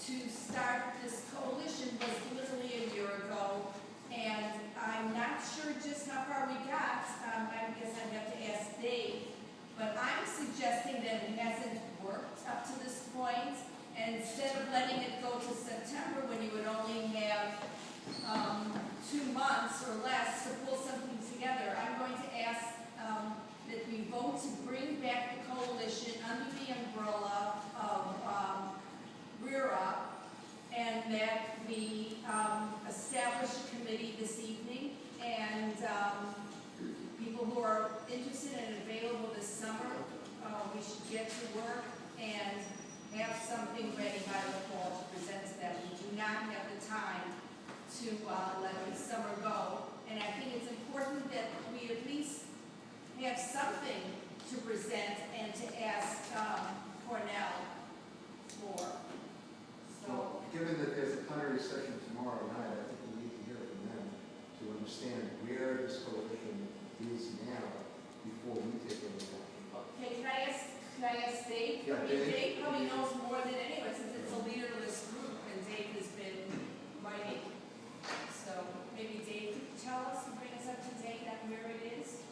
to start this coalition was literally a year ago, and I'm not sure just how far we got. I guess I'd have to ask Dave, but I'm suggesting that it hasn't worked up to this point, and instead of letting it go to September when you would only have 2 months or less to pull something together, I'm going to ask that we vote to bring back the coalition under the umbrella of Rear Up, and that we establish a committee this evening, and people who are interested and available this summer, we should get to work and have something ready by the fall to present to them. We do not have the time to let the summer go, and I think it's important that we at least have something to present and to ask Cornell for. So, given that there's a plenary session tomorrow night, I think we need to hear from them to understand where this coalition is now before we take any action. Okay, can I ask Dave? Yeah, I mean, Dave. Dave probably knows more than anyone since it's a leaderless group and Dave has been writing. So maybe Dave could tell us and bring us up to date on where it is.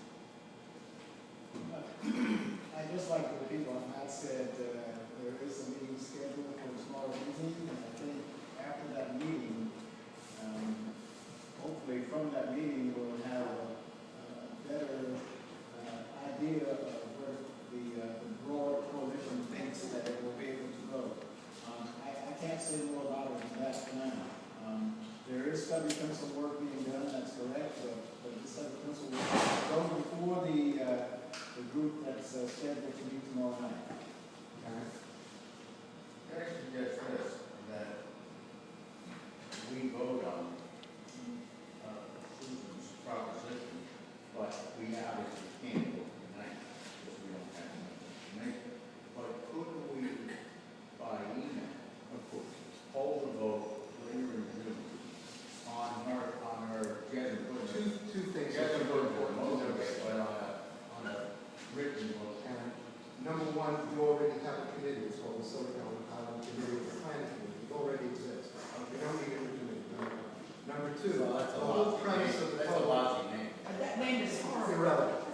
I just like the people on that said there is a meeting scheduled for tomorrow evening, and I think after that meeting, hopefully from that meeting we'll have a better idea of where the broad coalition thinks that it will be able to go. I can't say more about it than that for now. There is study pencil work being done, that's correct, but the study pencil will go before the group that's scheduled to meet tomorrow night. Can I suggest this, that we vote on Susan's proposition, but we obviously can't vote tonight because we don't have enough information. But could we, by email, of course, hold a vote later in June on our Two things. but on a written vote? And number one, you already have a committee, it's called the Silicon Island Committee of the Planning Committee. It already exists. You don't need a new committee. Number two, Well, that's a the whole lousy premise name. of the That's a lousy name. That name is horrible. irrelevant.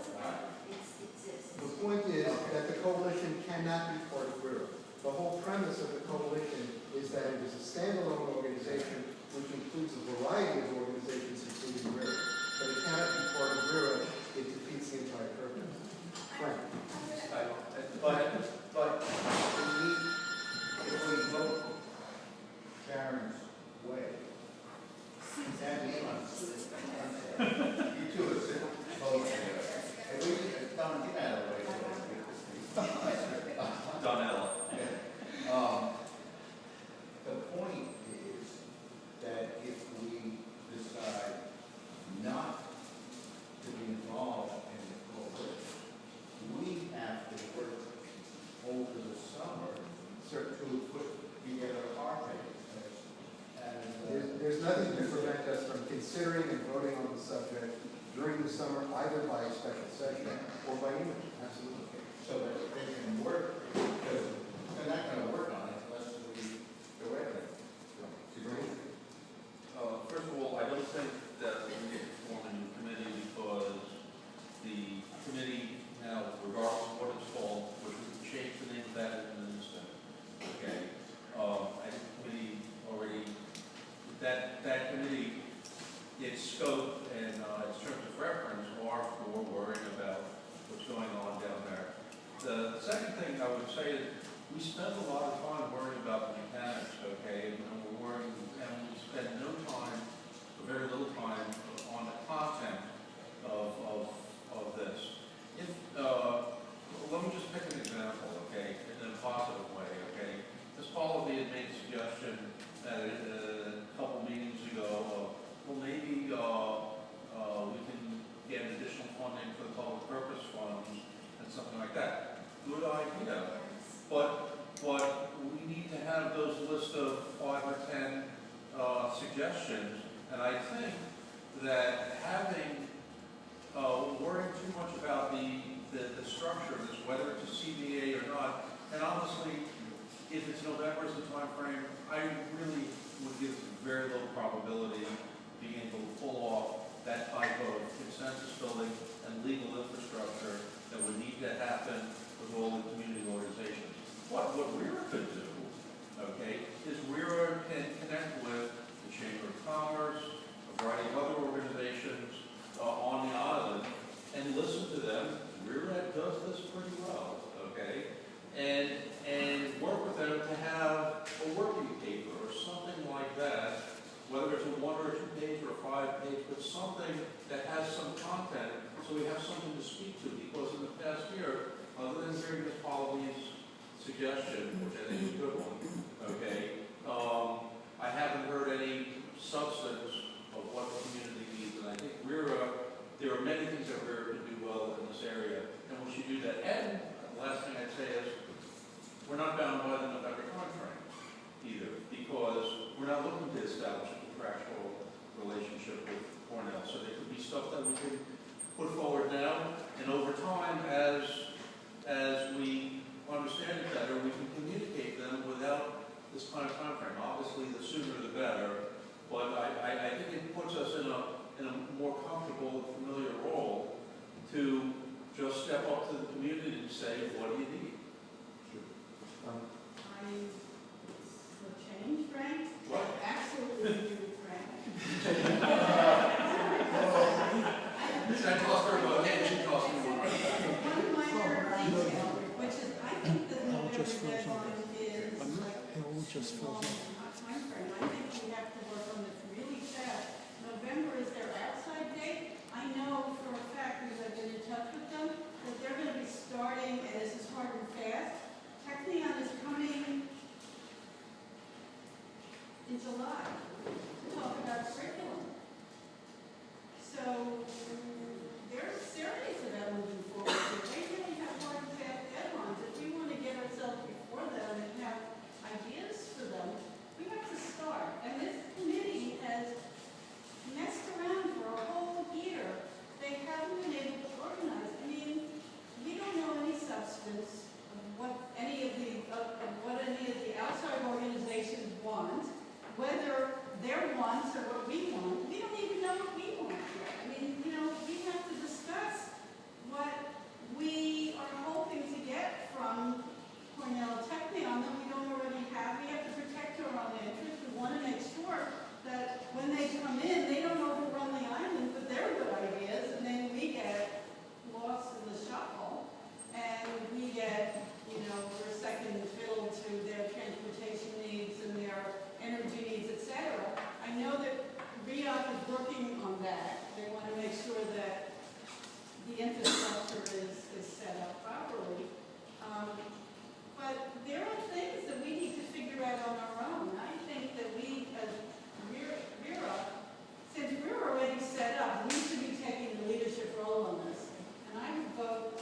It's The point is that the coalition cannot be part of WIRA. The whole premise of the coalition is that it is a standalone organization which includes a variety of organizations including WIRA. But it cannot be part of WIRA. It defeats the entire purpose. Frank. But if we vote Sharon's way, that means you two are sitting voting. If we don't get out of the way. Donnell. The point is that if we decide not to be involved in the coalition, we have to work over the summer to put together our papers. There's nothing to prevent us from considering and voting on the subject during the summer, either by a special session or by email. Absolutely. So that they can work, because they're not going to work on it unless we go ahead. First of all, I don't think that we need to form a new committee because the committee now, regardless of what it's called, which we can change the name of that in an instant. Okay. I think the committee already, that committee, its scope and its terms of reference are for worrying about what's going on down there. The second thing I would say is we spend a lot of time worrying about the mechanics, okay, and we're worrying, and we spend no time, or very little time, on the content of this. If, let me just pick an example, okay, in a positive way, okay. Ms. Pallavi had made a suggestion at a couple meetings ago of, well, maybe we can get additional funding for the public purpose funds and something like that. Good idea. But we need to have those list of 5 or 10 suggestions, and I think that having worrying too much about the structure of this, whether it's a CBA or not, and honestly, if it's November as the timeframe, I really would give very little probability being able to pull off that type of consensus building and legal infrastructure that would need to happen with all the community organizations. What WERA could do, okay, is WERA can connect with the Chamber of Commerce, a variety of other organizations on the island, and listen to them. WERA does this pretty well, okay, and work with them to have a working paper or something like that, whether it's a 1 or 2 page or a 5 page, but something that has some content, so we have something to speak to. Because in the past year, other than hearing Ms. Polly's suggestion, which I think is a good one, okay, I haven't heard any substance of what the community needs, and I think there are many things that we're to do well in this area, and we should do that. And the last thing I'd say is, we're not bound by the November timeframe either, because we're not looking to establish a contractual relationship with Cornell. So there could be stuff that we can put forward now, and over time, as we understand it better, we can communicate them without this kind of timeframe. Obviously, the sooner the better, but I think it puts us in a more comfortable and familiar role to just step up to the community and say, what do you need? For change, Frank? What? Absolutely agree, Frank. That cost her about $10, cost me more. One minor detail, which is, I think the November deadline is like long timeframe. I think we have to work on this really fast. November is their outside date. I know for a fact, because I've been in touch with them, that they're going to be starting, and this is hard and fast. Technion is coming in July to talk about curriculum. So they're serious about moving forward. They really have hard and fast deadlines. If we want to get ourselves before them and have ideas for them, we have to start. And this committee has messed around for a whole year. They haven't been able to organize. I mean, we don't know any substance of what any of the outside organizations want, whether their wants or what we want. We don't even know what we want yet. I mean, we have to discuss what we are hoping to get from Cornell Technion that we don't already have. We have to protect our own interests. We want to make sure that when they come in, they don't overrun the island with their good ideas, and then we get lost in the shuffle, and we get, we're second fiddle to their transportation needs and their energy needs, etc. I know that REOC is working on that. They want to make sure that the infrastructure is set up properly. But there are things that we need to figure out on our own. I think that we, as RERA, since we're already set up, we should be taking the leadership role on this. And I would vote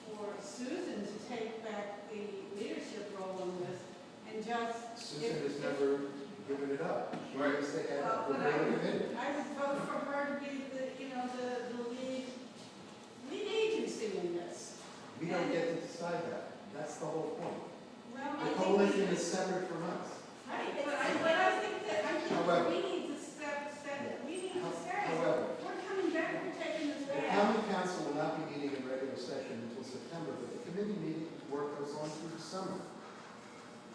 for Susan to take back the leadership role on this and just... Susan has never given it up. She is the head of the But I committee. would vote for her to be the lead agency in this. We don't get to decide that. That's the whole point. Well, The coalition is separate from us. Right, but I think However- we need to step, However, we're coming back, we're taking this the back. county council will not be meeting in regular session until September, but the committee meeting work goes on through the summer.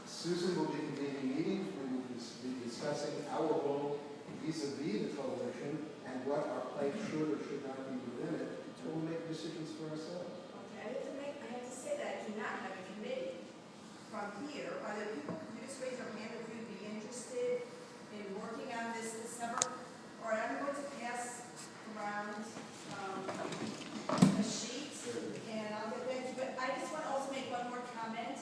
Susan will be convening meetings, we will be discussing our role vis-a-vis the coalition and what our place should or should not be within it, and we'll make decisions for ourselves. Okay, I have to say that I do not have a committee from here. Are there people, could you just raise your hand if you'd be interested in working on this summer? Or I'm going to pass around a sheet, and I'll get back to you. But I just want to also make one more comment,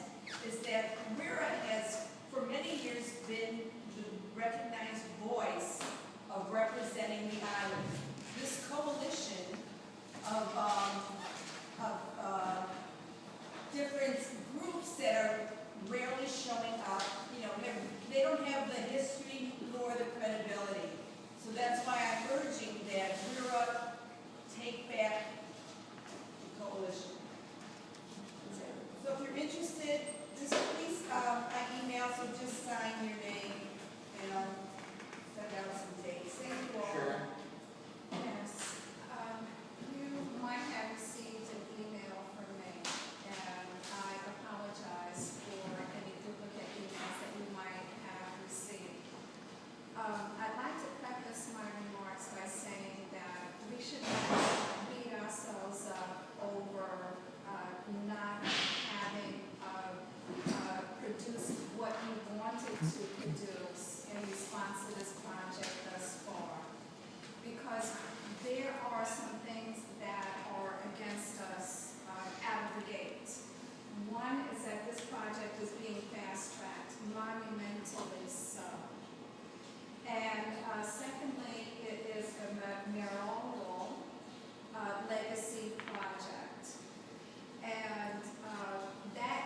is that WERA has, for many years, been the recognized voice of representing the island. This coalition of different groups that are rarely showing up, they don't have the history nor the credibility. So that's why I'm urging that WERA take back the coalition. So if you're interested, just please, I also just sign your name and I'll send out some dates. Thank you all. Sharon? Yes, you might have received an email from me, and I apologize for any duplicate emails that you might have received. I'd like to preface my remarks by saying that we should not beat ourselves up over not having produced what we wanted to produce in response to this project thus far. Because there are some things that are against us out of the gate. One is that this project is being fast-tracked, monumentally so. And secondly, it is a memorial legacy project. And that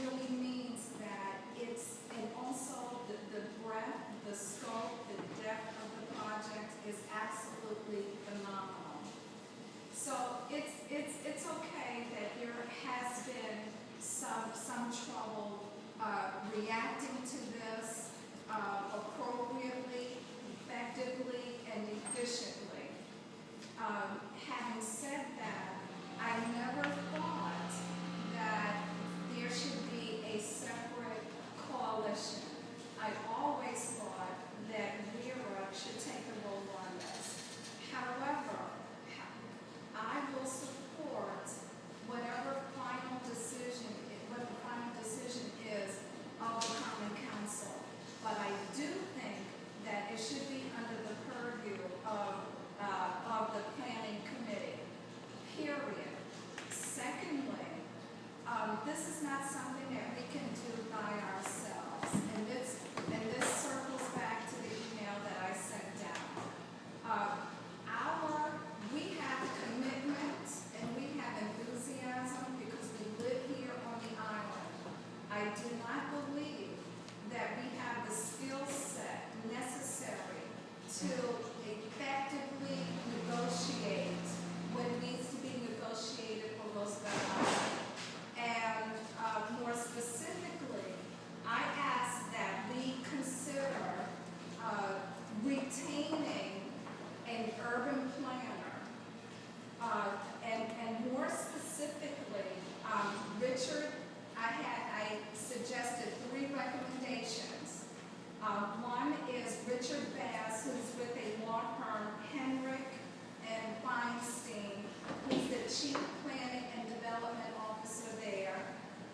really means that it's, and also the breadth, the scope, the depth of the project is absolutely phenomenal. So it's okay that there has been some trouble reacting to this appropriately, effectively, and efficiently. Having said that, I never thought that there should be a separate coalition. I always thought that WERA should take a role on this. However, I will support whatever final decision, what the final decision is of the Common Council. But I do think that it should be under the purview of the Planning Committee, period. Secondly, this is not something that we can do by ourselves, and this circles back to the email that I sent down. We have commitment and we have enthusiasm because we live here on the island. I do not believe that we have the skill set necessary to effectively negotiate what needs to be negotiated for Roosevelt Island. And more specifically, I ask that we consider retaining an urban planner. And more specifically, Richard, I suggested 3 recommendations. One is Richard Bass, who's with a law firm, Henrik and Feinstein, who's the Chief Planning and Development Officer there.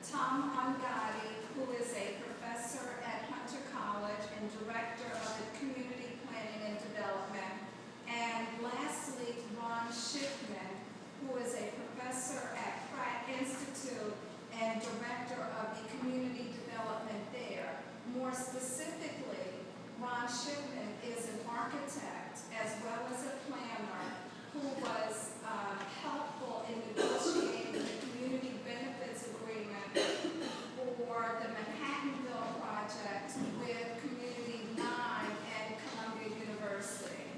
Tom Angadi, who is a professor at Hunter College and Director of the Community Planning and Development. And lastly, Ron Schiffman, who is a professor at Pratt Institute and Director of the Community Development there. More specifically, Ron Schiffman is an architect as well as a planner who was helpful in negotiating the community benefits agreement for the Manhattanville project with Community 9 and Columbia University.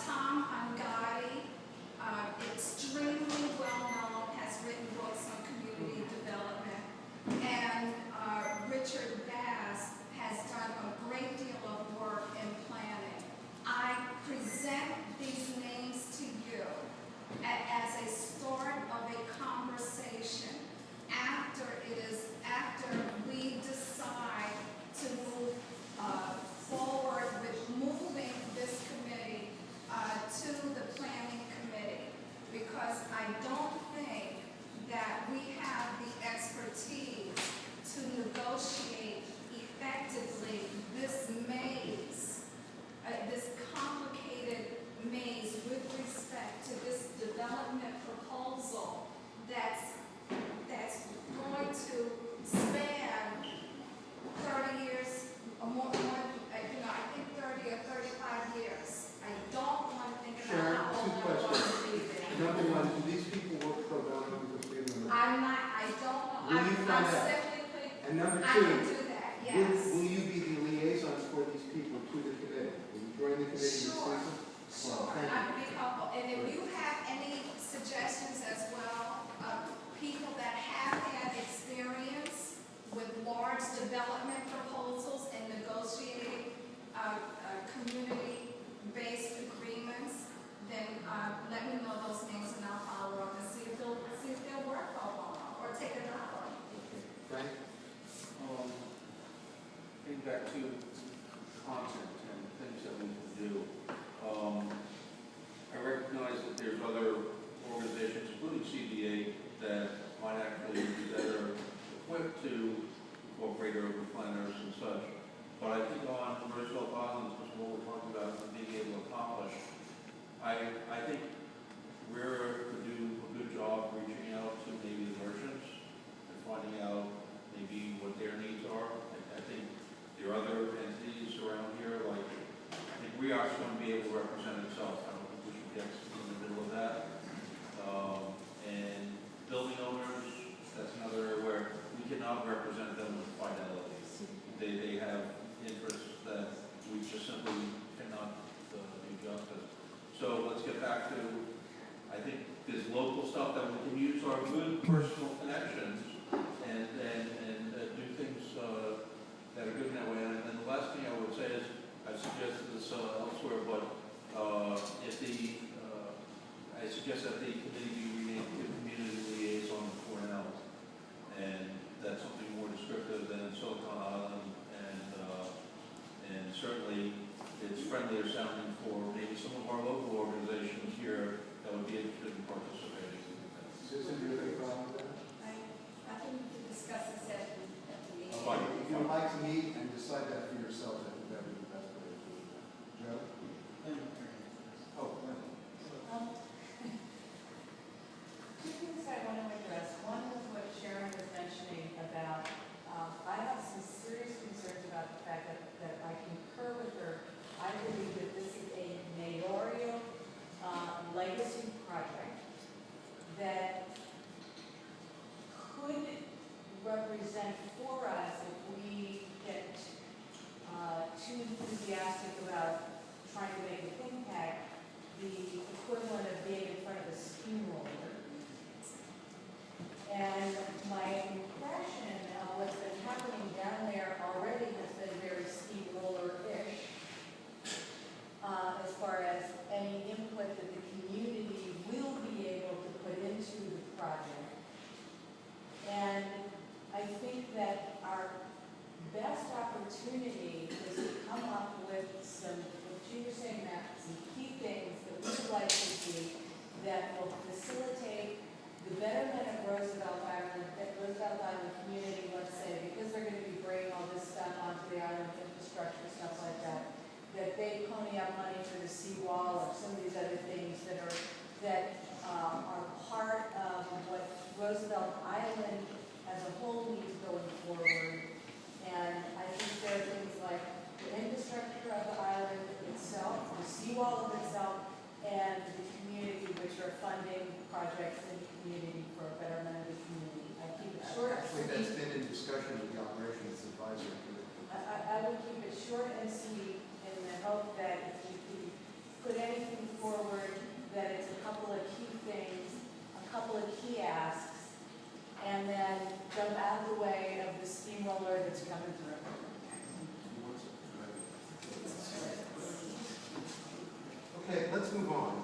Tom Angadi, extremely well known, has written books on community development, and Richard Bass has done a great deal of work in planning. I present these names to you as a start of a conversation after we decide to move forward with moving this committee to the Planning Committee, because I don't think that we have the expertise to negotiate effectively this maze, this complicated maze with respect to this development proposal that's going to span 30 years or more, I think 30 or 35 years. I don't want to think about Sharon, how 2 old I want questions. to be there. Number 1, do these people work pro bono because we have them? I don't know. Will you find I'm out? simply, And number I 2, can do that, yes. will you be the liaison for these people to the committee? Will you join the committee this Sure. season? Sure, Well, thank I'd you. be helpful. And if you have any suggestions as well of people that have had experience with large development proposals and negotiating community-based agreements, then let me know those names and I'll follow up and see if they'll work or take it out. Frank? Getting back to content and things that we can do. I recognize that there's other organizations, including CBA, that might actually be better equipped to incorporate urban planners and such. But I think on Roosevelt Island, which is what we're talking about and being able to accomplish, I think we're to do a good job reaching out to maybe the merchants and finding out maybe what their needs are. I think there are other entities around here, like, I think we are going to be able to represent itself. I don't think we should get in the middle of that. And building owners, that's another area where we cannot represent them with fidelity. They have interests that we just simply cannot do justice. So let's get back to, I think there's local stuff that we can use our good personal connections and do things that are good in that way. And the last thing I would say is, I've suggested this elsewhere, but I suggest that the committee be renamed the Community Liaison to Cornell. And that's something more descriptive than Silicon Island, and certainly it's friendlier sounding for maybe some of our local organizations here that would be interested in participating. Susan, do you have any problem with that? I think we can discuss this at the meeting. Fine. If you would like to meet and decide that for yourself, I think that would be the best way to do it. Joe? Oh, Lynn. Two things I want to address. One was what Sharon was mentioning about, I have some serious concerns about the fact that I concur with her. I believe that this is a mayoral legacy project that could represent for us, if we get too enthusiastic about trying to make an impact, the equivalent of being in front of a steamroller. And my impression of what's been happening down there already has been very steamroller-ish, as far as any input that the community will be able to put into the project. And I think that our best opportunity is to come up with some, what you were saying, Matt, some key things that we would like to see that will facilitate the betterment of Roosevelt Island community, let's say, because they're going to be bringing all this stuff onto the island, infrastructure, stuff like that, that they pony up money for the seawall or some of these other things that are part of what Roosevelt Island as a whole needs going forward. And I think there are things like the infrastructure of the island itself, the seawall of itself, and the community, which are funding projects in the community for a betterment of the community. I keep it short. Actually, that's been in discussion with the Operations Advisory Committee. I would keep it short and sweet in the hope that if you can put anything forward, that it's a couple of key things, a couple of key asks, and then jump out of the way of the steamroller that's coming through. Okay, let's move on.